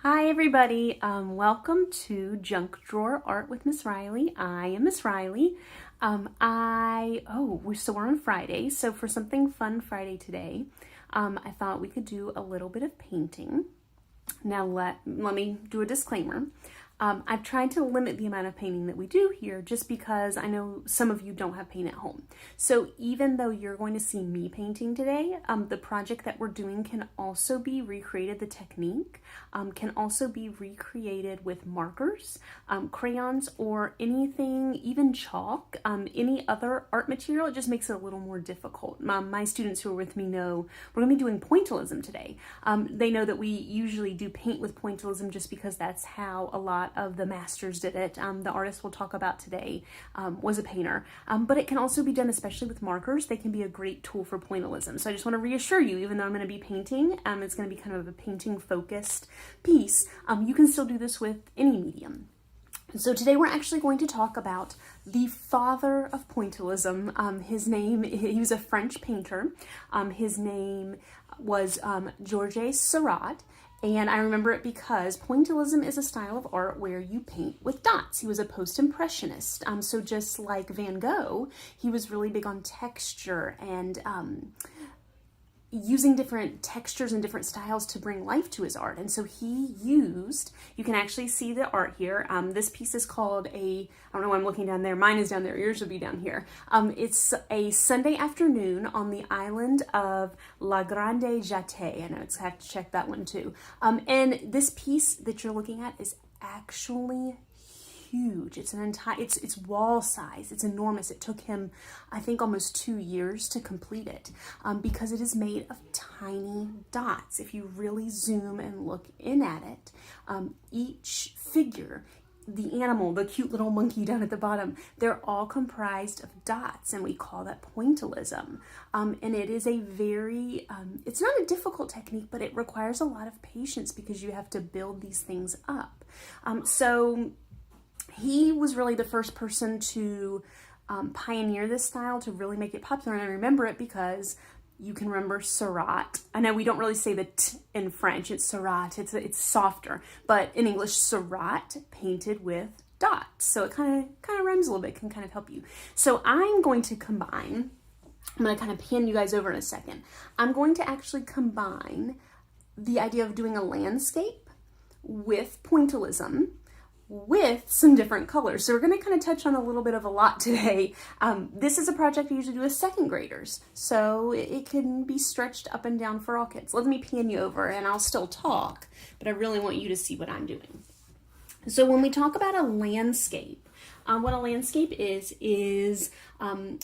Hi everybody, welcome to Junk Drawer Art with Miss Riley. I am Miss Riley. We're on Friday, so for something fun Friday today, I thought we could do a little bit of painting. Now let me do a disclaimer. I've tried to limit the amount of painting that we do here just because I know some of you don't have paint at home. So even though you're going to see me painting today, the project that we're doing can also be recreated, the technique can also be recreated with markers, crayons, or anything, even chalk, any other art material. It just makes it a little more difficult. My students who are with me know we're going to be doing pointillism today. They know that we usually do paint with pointillism just because that's how a lot of the masters did it. The artist we'll talk about today was a painter, but it can also be done, especially with markers. They can be a great tool for pointillism. So I just want to reassure you, even though I'm going to be painting, it's going to be kind of a painting focused piece, you can still do this with any medium. So today we're actually going to talk about the father of pointillism. He was a French painter. His name was Georges Seurat. And I remember it because pointillism is a style of art where you paint with dots. He was a post-impressionist. So just like Van Gogh, he was really big on texture and using different textures and different styles to bring life to his art. And so he used, you can actually see the art here. This piece is called I don't know why I'm looking down there. Mine is down there, yours would be down here. It's a Sunday afternoon on the island of La Grande Jatte. I know I have to check that one too. And this piece that you're looking at is actually huge. It's it's wall size. It's enormous. It took him, I think, almost 2 years to complete it because it is made of tiny dots. If you really zoom and look in at it, each figure, the animal, the cute little monkey down at the bottom, they're all comprised of dots, and we call that pointillism. And it is a very, it's not a difficult technique, but it requires a lot of patience because you have to build these things up. So he was really the first person to pioneer this style, to really make it popular. And I remember it because you can remember Seurat. I know we don't really say the T in French. It's Seurat. It's softer. But in English, Seurat painted with dots. So it kind of rhymes a little bit, can kind of help you. So I'm going to kind of pan you guys over in a second. I'm going to actually combine the idea of doing a landscape with pointillism with some different colors. So we're going to kind of touch on a little bit of a lot today. This is a project I usually do with second graders, so it can be stretched up and down for all kids. Let me pan you over and I'll still talk, but I really want you to see what I'm doing. So when we talk about a landscape, what a landscape is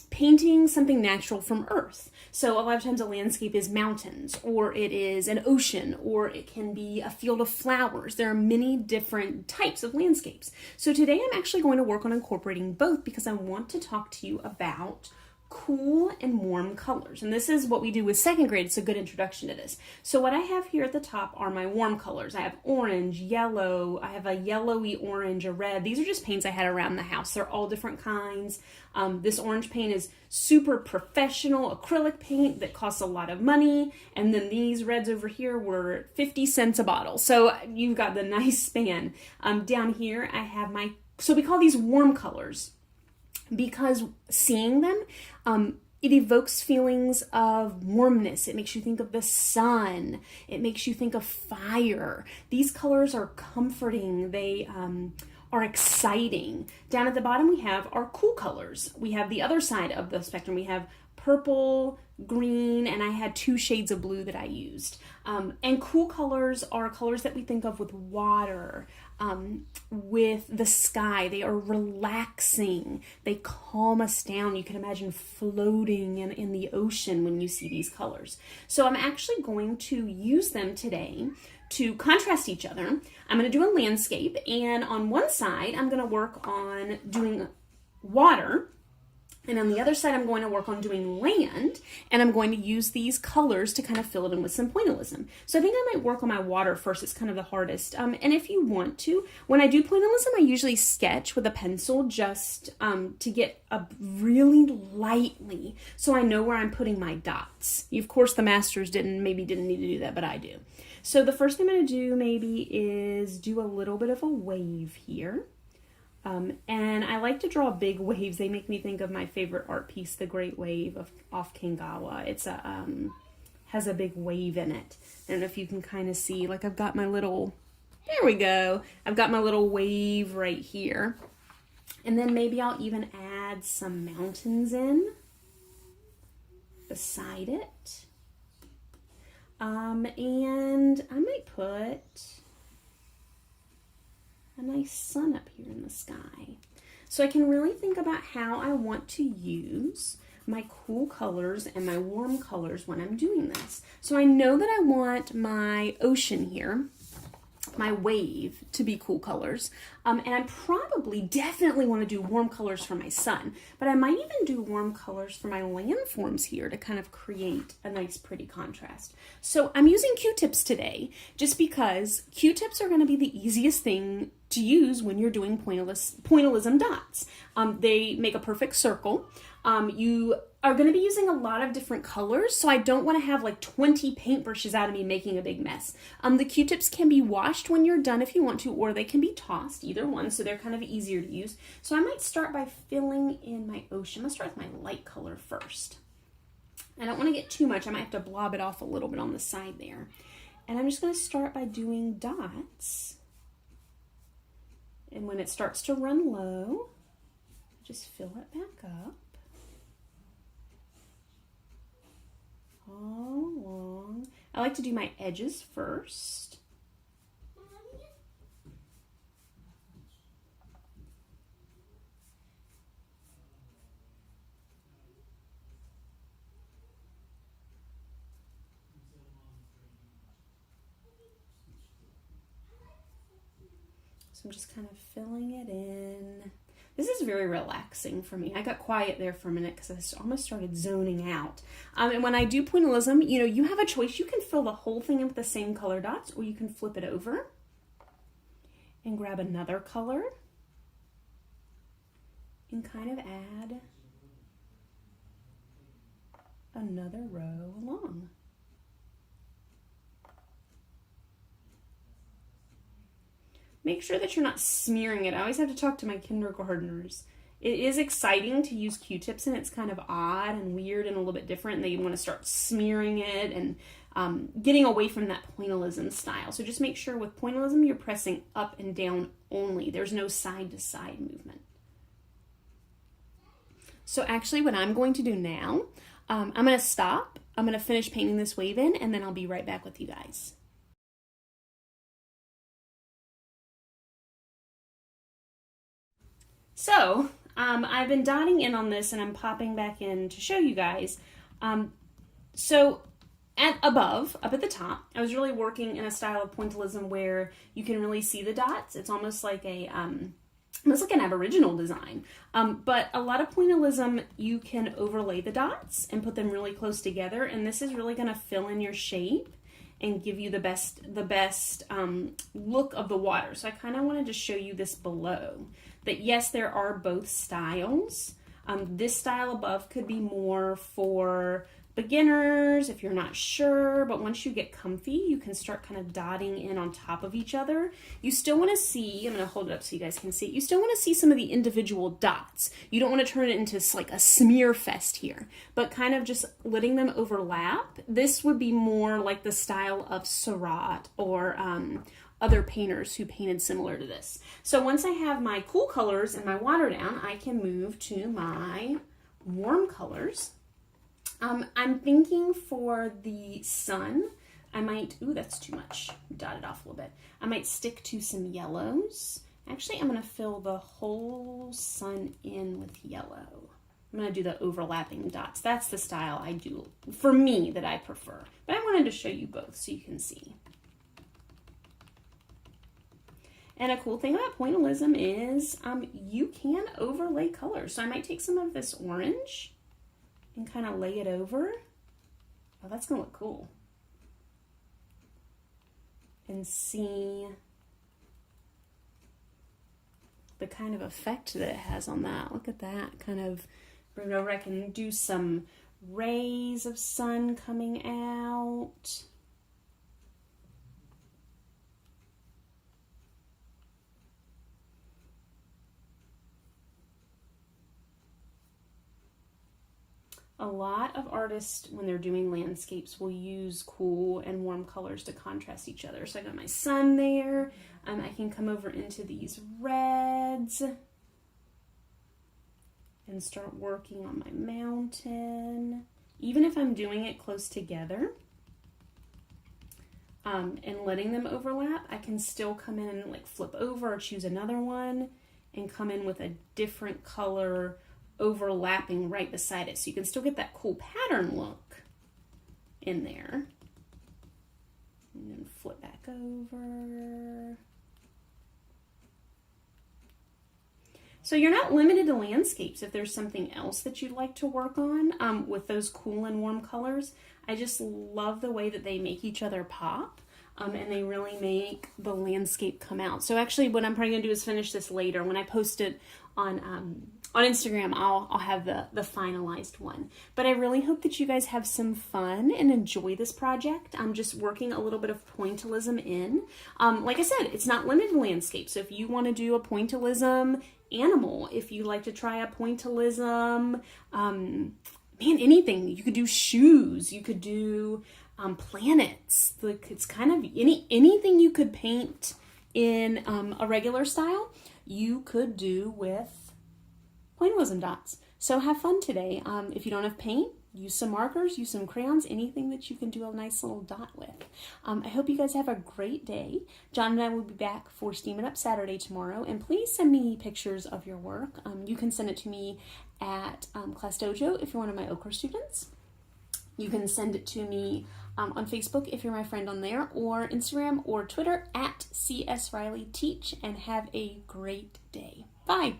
painting something natural from earth. So a lot of times a landscape is mountains, or it is an ocean, or it can be a field of flowers. There are many different types of landscapes. So today I'm actually going to work on incorporating both because I want to talk to you about cool and warm colors. And this is what we do with second grade. It's a good introduction to this. So what I have here at the top are my warm colors. I have orange, yellow, I have a yellowy orange, a red. These are just paints I had around the house. They're all different kinds. This orange paint is super professional acrylic paint that costs a lot of money. And then these reds over here were 50 cents a bottle. So you've got the nice span. Down here I have so we call these warm colors because seeing them, it evokes feelings of warmness. It makes you think of the sun. It makes you think of fire. These colors are comforting. They are exciting. Down at the bottom, we have our cool colors. We have the other side of the spectrum. We have purple, green, and I had 2 shades of blue that I used. And cool colors are colors that we think of with water, with the sky. They are relaxing. They calm us down. You can imagine floating in the ocean when you see these colors. So I'm actually going to use them today to contrast each other. I'm going to do a landscape, and on one side, I'm going to work on doing water, And on the other side, I'm going to work on doing land, and I'm going to use these colors to kind of fill it in with some pointillism. So I think I might work on my water first. It's kind of the hardest. And if you want to, when I do pointillism, I usually sketch with a pencil just to get a really lightly, so I know where I'm putting my dots. Of course, the masters maybe didn't need to do that, but I do. So the first thing I'm going to do maybe is do a little bit of a wave here. And I like to draw big waves. They make me think of my favorite art piece, The Great Wave off Kangawa. It's has a big wave in it. I don't know if you can kind of see, like I've got my little, there we go. I've got my little wave right here. And then maybe I'll even add some mountains in beside it. And I might put a nice sun up here in the sky. So I can really think about how I want to use my cool colors and my warm colors when I'm doing this. So I know that I want my ocean here, my wave, to be cool colors. And I definitely want to do warm colors for my sun, but I might even do warm colors for my landforms here to kind of create a nice pretty contrast. So I'm using Q-tips today just because Q-tips are going to be the easiest thing to use when you're doing pointillism dots. They make a perfect circle. You are going to be using a lot of different colors, so I don't want to have like 20 paintbrushes out of me making a big mess. The Q-tips can be washed when you're done if you want to, or they can be tossed, either one, so they're kind of easier to use. So I might start by filling in my ocean. Let's start with my light color first. I don't want to get too much. I might have to blob it off a little bit on the side there. And I'm just going to start by doing dots. And when it starts to run low, just fill it back up. All along. I like to do my edges first. So I'm just kind of filling it in. This is very relaxing for me. I got quiet there for a minute because I almost started zoning out. And when I do pointillism, you have a choice. You can fill the whole thing in with the same color dots, or you can flip it over and grab another color and kind of add another row along. Make sure that you're not smearing it. I always have to talk to my kindergartners. It is exciting to use Q-tips, and it's kind of odd and weird and a little bit different. And they want to start smearing it and getting away from that pointillism style. So just make sure with pointillism, you're pressing up and down only. There's no side-to-side movement. So actually what I'm going to do now, I'm going to stop. I'm going to finish painting this wave in, and then I'll be right back with you guys. So I've been dotting in on this, and I'm popping back in to show you guys. So up at the top, I was really working in a style of pointillism where you can really see the dots. It's almost like an Aboriginal design. But a lot of pointillism, you can overlay the dots and put them really close together, and this is really going to fill in your shape and give you the best look of the water. So I kind of wanted to show you this below. That yes, there are both styles. This style above could be more for beginners if you're not sure, but once you get comfy, you can start kind of dotting in on top of each other. You still want to see, I'm going to hold it up so you guys can see, you still want to see some of the individual dots. You don't want to turn it into like a smear fest here, but kind of just letting them overlap. This would be more like the style of Seurat or other painters who painted similar to this. So once I have my cool colors and my water down, I can move to my warm colors. I'm thinking for the sun, I might, ooh, that's too much, dot it off a little bit. I might stick to some yellows. Actually, I'm going to fill the whole sun in with yellow. I'm going to do the overlapping dots. That's the style I do, for me, that I prefer. But I wanted to show you both so you can see. And a cool thing about pointillism is you can overlay colors. So I might take some of this orange and kind of lay it over. Oh, that's gonna look cool. And see the kind of effect that it has on that. Look at that kind of, I can do some rays of sun coming out. A lot of artists, when they're doing landscapes, will use cool and warm colors to contrast each other. So I got my sun there. I can come over into these reds and start working on my mountain. Even if I'm doing it close together and letting them overlap, I can still come in and like flip over or choose another one and come in with a different color overlapping right beside it, so you can still get that cool pattern look in there. And then flip back over. So you're not limited to landscapes. If there's something else that you'd like to work on with those cool and warm colors, I just love the way that they make each other pop. And they really make the landscape come out. So actually what I'm probably gonna do is finish this later. When I post it on Instagram, I'll have the finalized one. But I really hope that you guys have some fun and enjoy this project. I'm just working a little bit of pointillism in. Like I said, it's not limited to landscape. So if you wanna do a pointillism animal, if you like to try a pointillism, man, anything. You could do shoes, you could do planets. Like it's kind of anything you could paint in a regular style, you could do with pointillism dots. So have fun today. If you don't have paint, use some markers, use some crayons, anything that you can do a nice little dot with. I hope you guys have a great day. John and I will be back for Steam It Up Saturday tomorrow, and please send me pictures of your work. You can send it to me at Class Dojo if you're one of my Okra students. You can send it to me on Facebook if you're my friend on there, or Instagram or Twitter at CS Riley Teach, and have a great day. Bye.